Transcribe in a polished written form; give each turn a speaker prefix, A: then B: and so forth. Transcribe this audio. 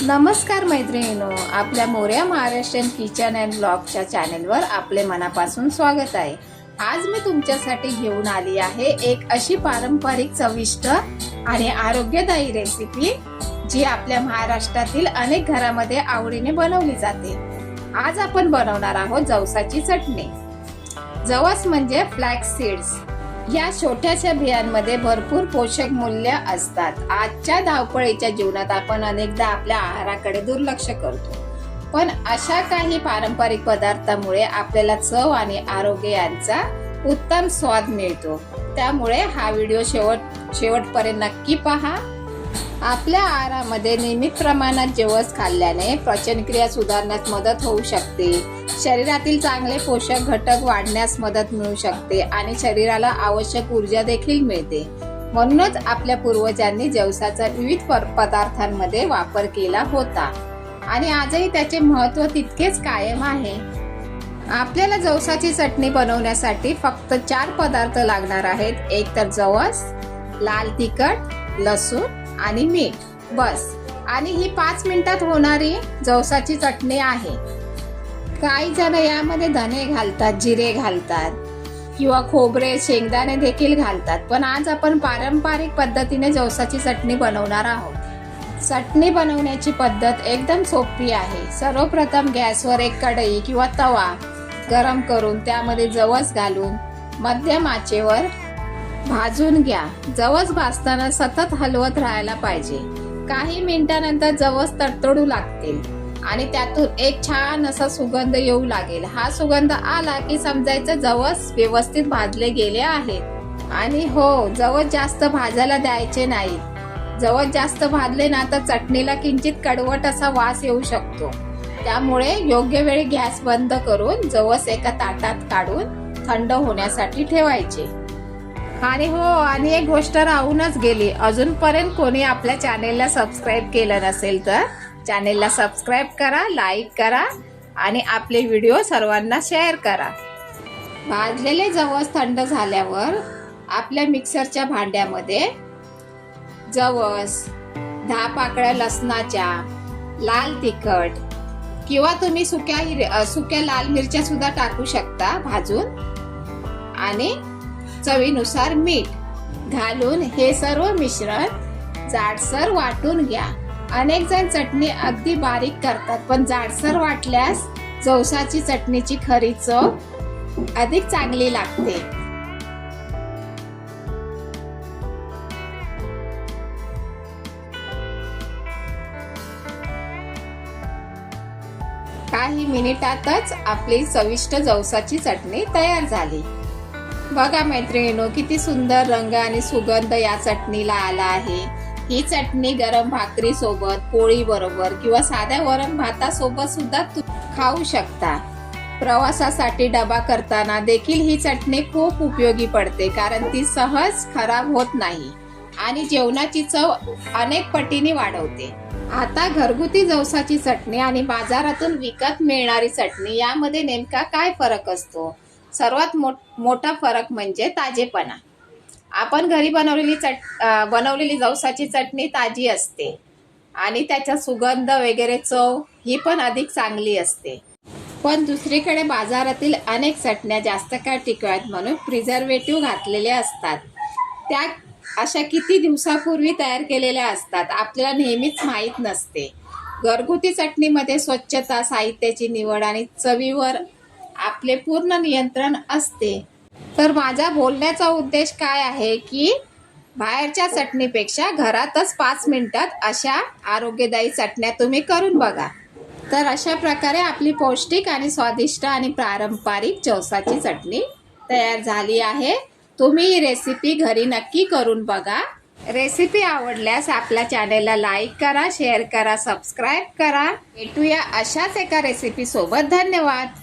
A: नमस्कार मैत्रिणींनो, आपल्या मोरया महाराष्ट्रीयन किचन अँड ब्लॉगच्या चॅनलवर आपले मनापासून स्वागत आहे। आज मी तुमच्यासाठी घेऊन आली आहे एक अशी पारंपरिक चविष्ट आणि आरोग्यदायी रेसिपी जी आपल्या महाराष्ट्रातील अनेक घरामध्ये आवडीने बनवली जाते। आज आपण बनवणार आहोत जवसाची चटणी। जवस म्हणजे फ्लॅक्स सीड्स। या छोट्याशा बियांमध्ये भरपूर पोषक मूल्य असतात। आजच्या धावपळीच्या जीवनात आपण अनेकदा आपल्या आहाराकडे दुर्लक्ष करतो, पण अशा काही पारंपरिक पदार्थामुळे आपल्याला चव आणि आरोग्य यांचा उत्तम स्वाद मिळतो। त्यामुळे हा व्हिडिओ शेवटपर्यंत नक्की पहा। आपल्या आहारामध्ये नियमित प्रमाणात जवस खाल्ल्याने पचनक्रिया सुधारण्यास मदत होऊ शकते, शरीरातील चांगले पोषक घटक वाढण्यास मदत मिळू शकते आणि शरीराला आवश्यक ऊर्जा देखील मिळते। म्हणूनच आपल्या पूर्वजांनी जवसाचा विविध पदार्थांमध्ये वापर केला होता आणि आजही त्याचे महत्त्व तितकेच कायम आहे। आपल्याला जवसाची चटणी बनवण्यासाठी फक्त 4 पदार्थ लागणार आहेत। एक तर जवस, लाल तिखट, लसूण आणि मीठ, बस। आणि ही 5 मिनिटात होणारी जवसाची चटणी आहे। काही जण यामध्ये धने घालतात, जिरे घालतात किंवा खोबरे, शेंगदाणे देखील घालतात, पण आज आपण पारंपरिक पद्धतीने जवसाची चटणी बनवणार आहोत। चटणी बनवण्याची पद्धत एकदम सोपी आहे। सर्वप्रथम गॅसवर एक कढई किंवा तवा गरम करून त्यामध्ये जवस घालून मध्यम आचेवर भाजून घ्या। जवस भाजताना सतत हलवत राहायला पाहिजे। काही मिनिटांनंतर जवस तडतडू लागतील आणि त्यातून एक छान असा सुगंध येऊ लागेल। हा सुगंध आला की समजायचं जवस व्यवस्थित भाजले गेले आहेत। आणि हो, जवस जास्त भाजायला द्यायचे नाही। जवस जास्त भाजले ना तर चटणीला किंचित कडवट असा वास येऊ शकतो। त्यामुळे योग्य वेळी गॅस बंद करून जवस एका ताटात काढून थंड होण्यासाठी ठेवायचे। आणि हो, आणि एक गोष्ट राहूनच गेली, अजूनपर्यंत कोणी आपल्या चॅनेलला सबस्क्राईब केलं नसेल तर चॅनेलला सबस्क्राईब करा, लाईक करा आणि आपले व्हिडिओ सर्वांना शेअर करा। भाजलेले जवस थंड झाल्यावर आपल्या मिक्सरच्या भांड्यामध्ये जवस, 10 पाकळ्या लसणाच्या, लाल तिखट किंवा तुम्ही सुक्या लाल मिरच्या सुद्धा टाकू शकता भाजून, आणि चवीनुसार मीठ घालून हे सर्व मिश्रण जाडसर वाटून घ्या। अनेक जण चटणी अगदी बारीक करतात, पण जाडसर वाटल्यास जवसाची चटणीची खरी चव अधिक चांगली लागते। काही मिनिटातच आपली चविष्ट जवसाची चटणी तयार झाली। बघा मैत्रिणींनो, किती सुंदर रंग आणि सुगंध या चटणीला आला आहे। ही चटणी गरम भाकरी सोबत, पोळी बरोबर किंवा साध्या वरण भातासोबत सुद्धा खाऊ शकता। प्रवासासाठी डबा करताना देखील ही चटणी खूप उपयोगी पडते, कारण ती सहज खराब होत नाही आणि जेवणाची चव अनेक पटीने वाढवते। आता घरगुती जवसाची चटणी आणि बाजारातून विकत मिळणारी चटणी यामध्ये नेमका काय फरक असतो? सर्वात मोठा फरक म्हणजे ताजेपणा। आपण घरी बनवलेली जवसाची चटणी ताजी असते आणि त्याचा सुगंध वगैरे चव ही पण अधिक चांगली असते। पण दुसरीकडे बाजारातील अनेक चटण्या जास्त काळ टिकवाव्यात म्हणून प्रिझर्वेटिव्ह घातलेले असतात। त्या अशा किती दिवसापूर्वी तयार केलेल्या असतात आपल्याला नेहमीच माहीत नसते। घरगुती चटणीमध्ये स्वच्छता, साहित्याची निवड आणि चवीवर आपले पूर्ण नियंत्रण असते। तर माझा बोलण्याचा उद्देश काय आहे की बाहेरच्या चटणीपेक्षा घरातच 5 मिनिटात अशा आरोग्यदायी चटण्या तुम्ही करून बघा। तर अशा प्रकारे आपली पौष्टिक आणि स्वादिष्ट आणि पारंपरिक जवसाची चटणी तयार झाली आहे। तुम्ही ही रेसिपी घरी नक्की करून बघा। रेसिपी आवडल्यास आपल्या चॅनेलला लाईक करा, शेअर करा, सबस्क्राईब करा। भेटूया अशाच एका रेसिपी सोबत। धन्यवाद।